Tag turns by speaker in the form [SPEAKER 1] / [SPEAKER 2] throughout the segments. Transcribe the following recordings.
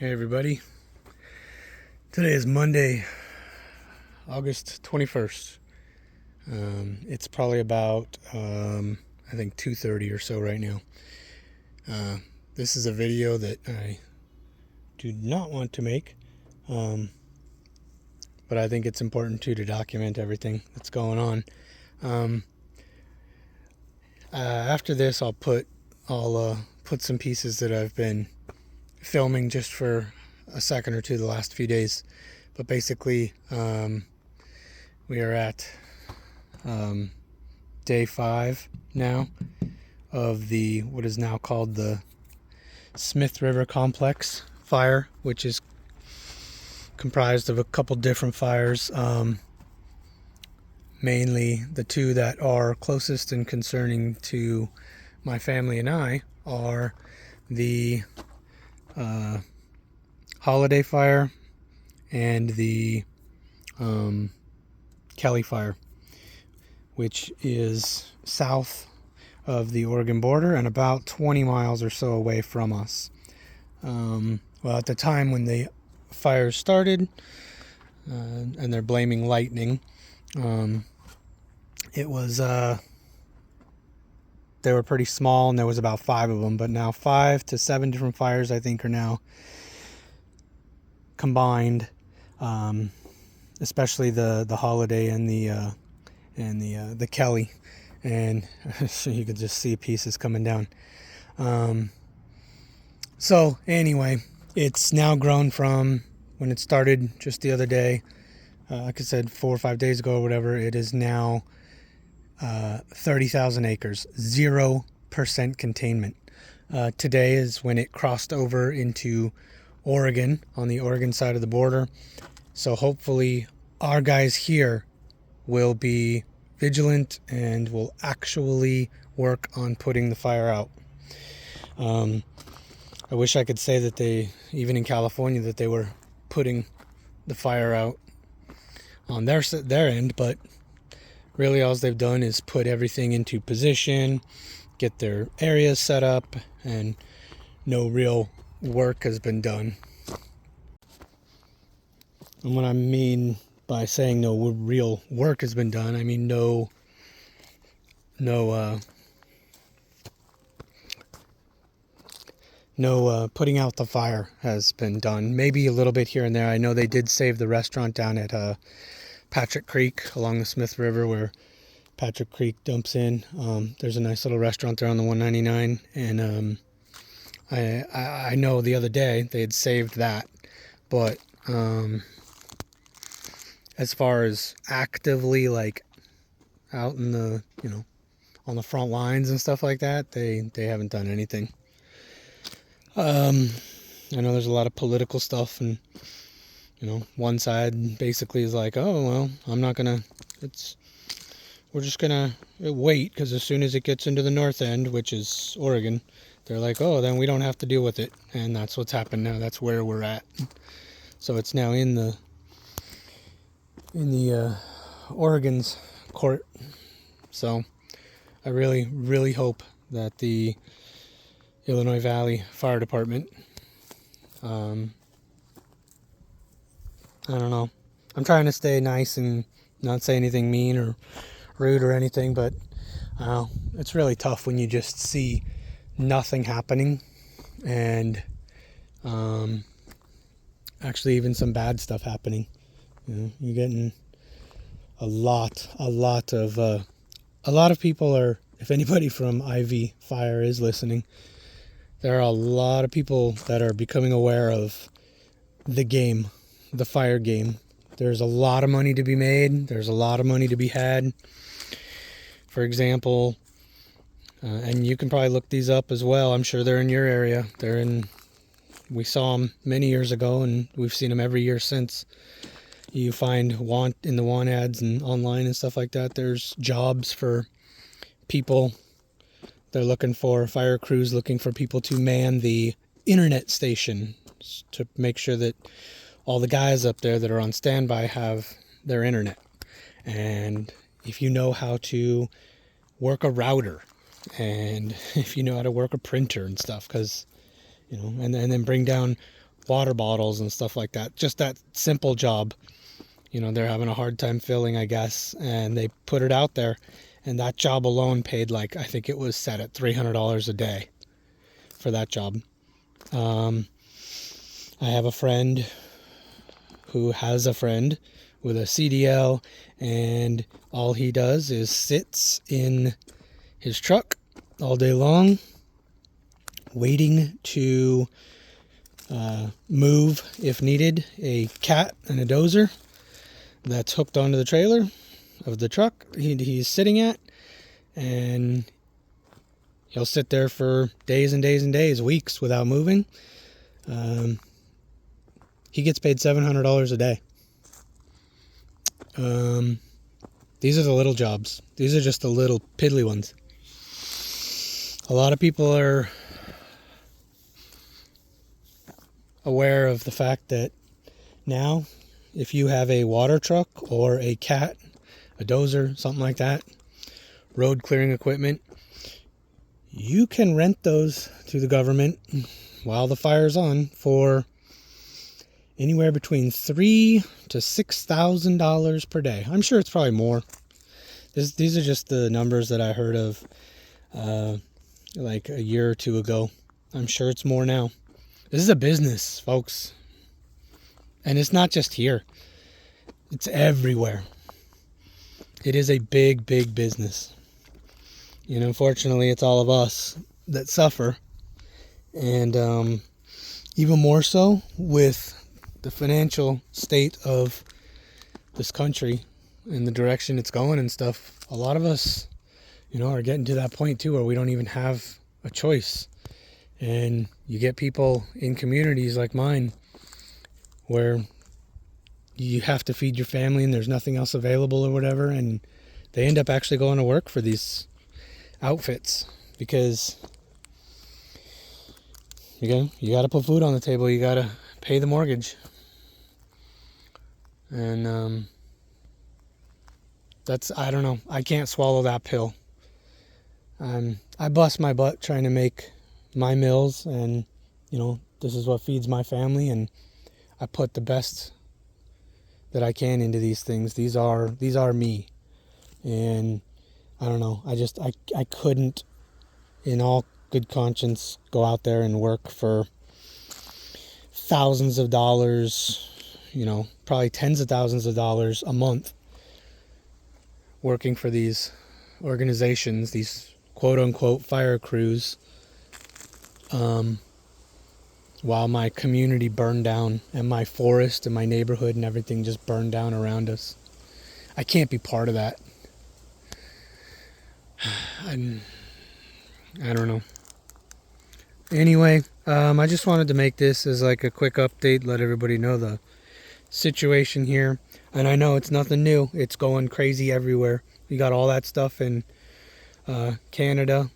[SPEAKER 1] Hey everybody, today is Monday, August 21st. It's probably about, I think 2:30 or so right now. This is a video that I do not want to make, but I think it's important to document everything that's going on. After this, I'll put some pieces that I've been filming just for a second or two the last few days. But basically, we are at day 5 now of the what is now called the Smith River Complex fire, which is comprised of a couple different fires. Mainly the two that are closest and concerning to my family and I are the Holiday Fire and the Kelly Fire, which is south of the Oregon border and about 20 miles or so away from us. Well, at the time when the fires started, and they're blaming lightning, it was they were pretty small, and there was about 5 of them, but now 5 to 7 different fires I think are now combined, especially the Holiday and the Kelly, and so you could just see pieces coming down. So anyway, it's now grown from when it started just the other day, like I said, 4 or 5 days ago or whatever. It is now 30,000 acres, 0% containment. Today is when it crossed over into Oregon, on the Oregon side of the border. So hopefully our guys here will be vigilant and will actually work on putting the fire out. I wish I could say that they, even in California, that they were putting the fire out on their end, but really all they've done is put everything into position, get their areas set up, and no real work has been done. And what I mean by saying no real work has been done, I mean no putting out the fire has been done. Maybe a little bit here and there. I know they did save the restaurant down at Patrick Creek along the Smith River, where Patrick Creek dumps in. There's a nice little restaurant there on the 199, and I know the other day they had saved that, but as far as actively, like, out in the, on the front lines and stuff like that, they haven't done anything. I know there's a lot of political stuff, and one side basically is like, oh well, we're just gonna wait, because as soon as it gets into the north end, which is Oregon, they're like, oh, then we don't have to deal with it. And that's what's happened now. That's where we're at. So it's now in the Oregon's court. So I really, really hope that the Illinois Valley Fire Department, I don't know, I'm trying to stay nice and not say anything mean or rude or anything, but it's really tough when you just see nothing happening, and actually even some bad stuff happening. You're getting a lot of people are, if anybody from IV Fire is listening, there are a lot of people that are becoming aware of the game, the fire game. There's a lot of money to be made. There's a lot of money to be had. For example, and you can probably look these up as well. I'm sure they're in your area. We saw them many years ago, and we've seen them every year since. You find in the want ads and online and stuff like that, there's jobs for people. They're looking for fire crews, looking for people to man the internet station to make sure that all the guys up there that are on standby have their internet. And if you know how to work a router, and if you know how to work a printer and stuff, because and then bring down water bottles and stuff like that. Just that simple job. You know, they're having a hard time filling, I guess, and they put it out there. And that job alone paid, like, I think it was set at $300 a day for that job. I have a friend who has a friend with a CDL, and all he does is sits in his truck all day long, waiting to move, if needed, a cat and a dozer that's hooked onto the trailer of the truck he's sitting at, and he'll sit there for days and days and days, weeks without moving. He gets paid $700 a day. These are the little jobs. These are just the little piddly ones. A lot of people are aware of the fact that now, if you have a water truck or a cat, a dozer, something like that, road clearing equipment, you can rent those to the government while the fire's on for anywhere between $3,000 to $6,000 per day. I'm sure it's probably more. These are just the numbers that I heard of like a year or two ago. I'm sure it's more now. This is a business, folks. And it's not just here. It's everywhere. It is a big, big business. And unfortunately, it's all of us that suffer. And even more so with the financial state of this country and the direction it's going and stuff. A lot of us, are getting to that point too where we don't even have a choice. And you get people in communities like mine where you have to feed your family and there's nothing else available or whatever, and they end up actually going to work for these outfits because you got to put food on the table, you got to pay the mortgage. And I don't know, I can't swallow that pill. I bust my butt trying to make my meals, and this is what feeds my family, and I put the best that I can into these things. These are me. And I don't know, I couldn't in all good conscience go out there and work for thousands of dollars, probably tens of thousands of dollars a month working for these organizations, these quote-unquote fire crews, while my community burned down and my forest and my neighborhood and everything just burned down around us. I can't be part of that. I don't know. Anyway, I just wanted to make this as like a quick update, let everybody know the situation here. And I know it's nothing new. It's going crazy everywhere. You got all that stuff in Canada,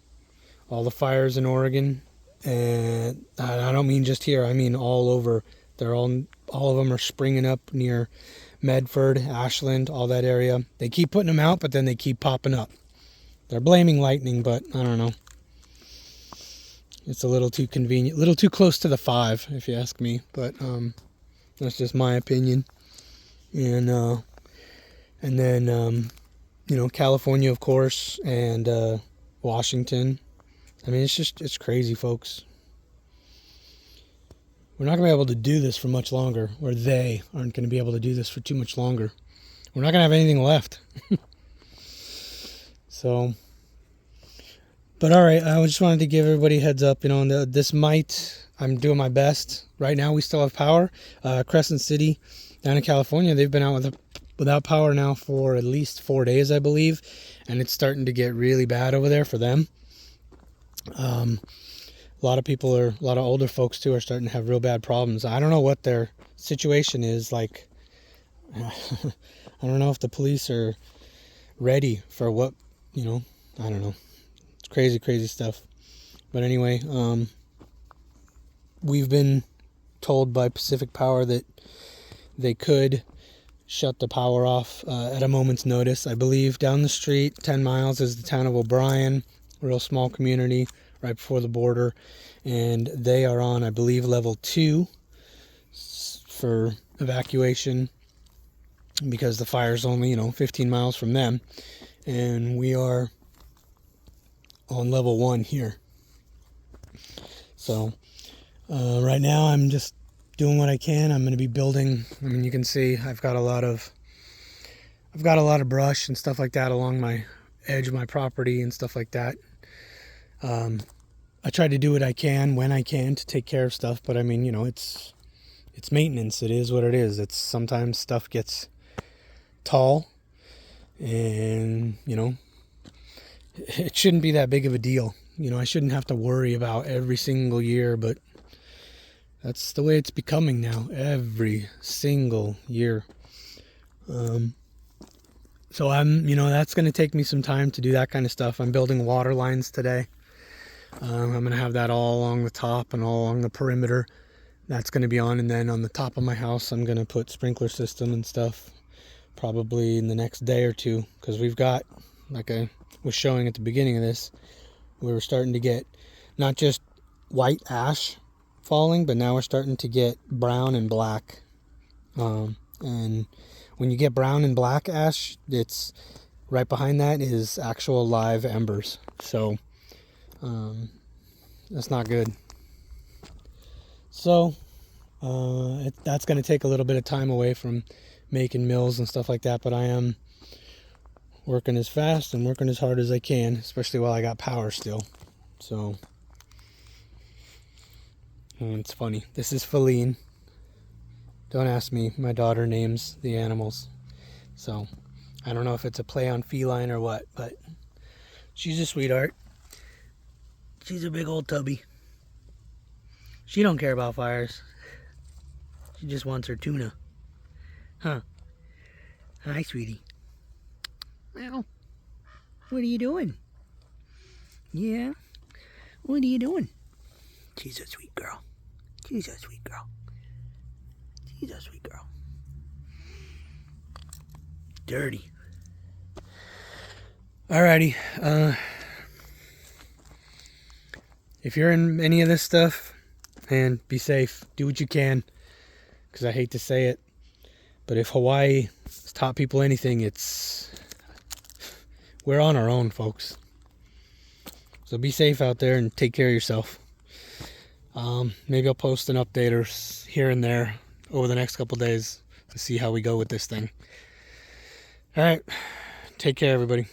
[SPEAKER 1] all the fires in Oregon, and I don't mean just here. I mean all over. All of them are springing up near Medford, Ashland, all that area. They keep putting them out, but then they keep popping up. They're blaming lightning, but I don't know. It's a little too convenient, a little too close to the 5, if you ask me. But that's just my opinion. And then California, of course, and Washington. I mean, it's crazy, folks. We're not going to be able to do this for much longer, or they aren't going to be able to do this for too much longer. We're not going to have anything left. So, but all right, I just wanted to give everybody a heads up, I'm doing my best. Right now, we still have power. Crescent City, down in California, they've been out without power now for at least 4 days, I believe, and it's starting to get really bad over there for them. A lot of older folks too are starting to have real bad problems. I don't know what their situation is like. I don't know if the police are ready for what, I don't know. It's crazy stuff. But anyway, we've been told by Pacific Power that they could shut the power off at a moment's notice. I believe down the street, 10 miles, is the town of O'Brien, a real small community right before the border, and they are on, I believe, level 2 for evacuation because the fire's only, 15 miles from them. And we are on level 1 here. So right now I'm just doing what I can. I'm going to be building. I mean, you can see I've got a lot of brush and stuff like that along my edge of my property and stuff like that. I try to do what I can when I can to take care of stuff, but I mean, it's maintenance. It is what it is. It's sometimes stuff gets tall, and it shouldn't be that big of a deal. I shouldn't have to worry about every single year, but that's the way it's becoming now, every single year. So that's going to take me some time to do that kind of stuff. I'm building water lines today. I'm going to have that all along the top and all along the perimeter. That's going to be on, and then on the top of my house I'm going to put sprinkler system and stuff probably in the next day or two, because we've got, like I was showing at the beginning of this, we were starting to get not just white ash falling, but now we're starting to get brown and black. And when you get brown and black ash, it's right behind that is actual live embers. So that's not good. So that's going to take a little bit of time away from making mills and stuff like that, but I am working as fast and working as hard as I can, especially while I got power still. So it's funny. This is Feline. Don't ask me. My daughter names the animals. So I don't know if it's a play on feline or what, but she's a sweetheart. She's a big old tubby. She don't care about fires. She just wants her tuna. Huh. Hi, sweetie. Well, what are you doing? Yeah? What are you doing? She's a sweet girl. She's a sweet girl. She's a sweet girl. Dirty. Alrighty. If you're in any of this stuff, and be safe. Do what you can. Because I hate to say it, but if Hawaii has taught people anything, we're on our own, folks. So be safe out there and take care of yourself. Maybe I'll post an update or here and there over the next couple days to see how we go with this thing. All right. Take care, everybody.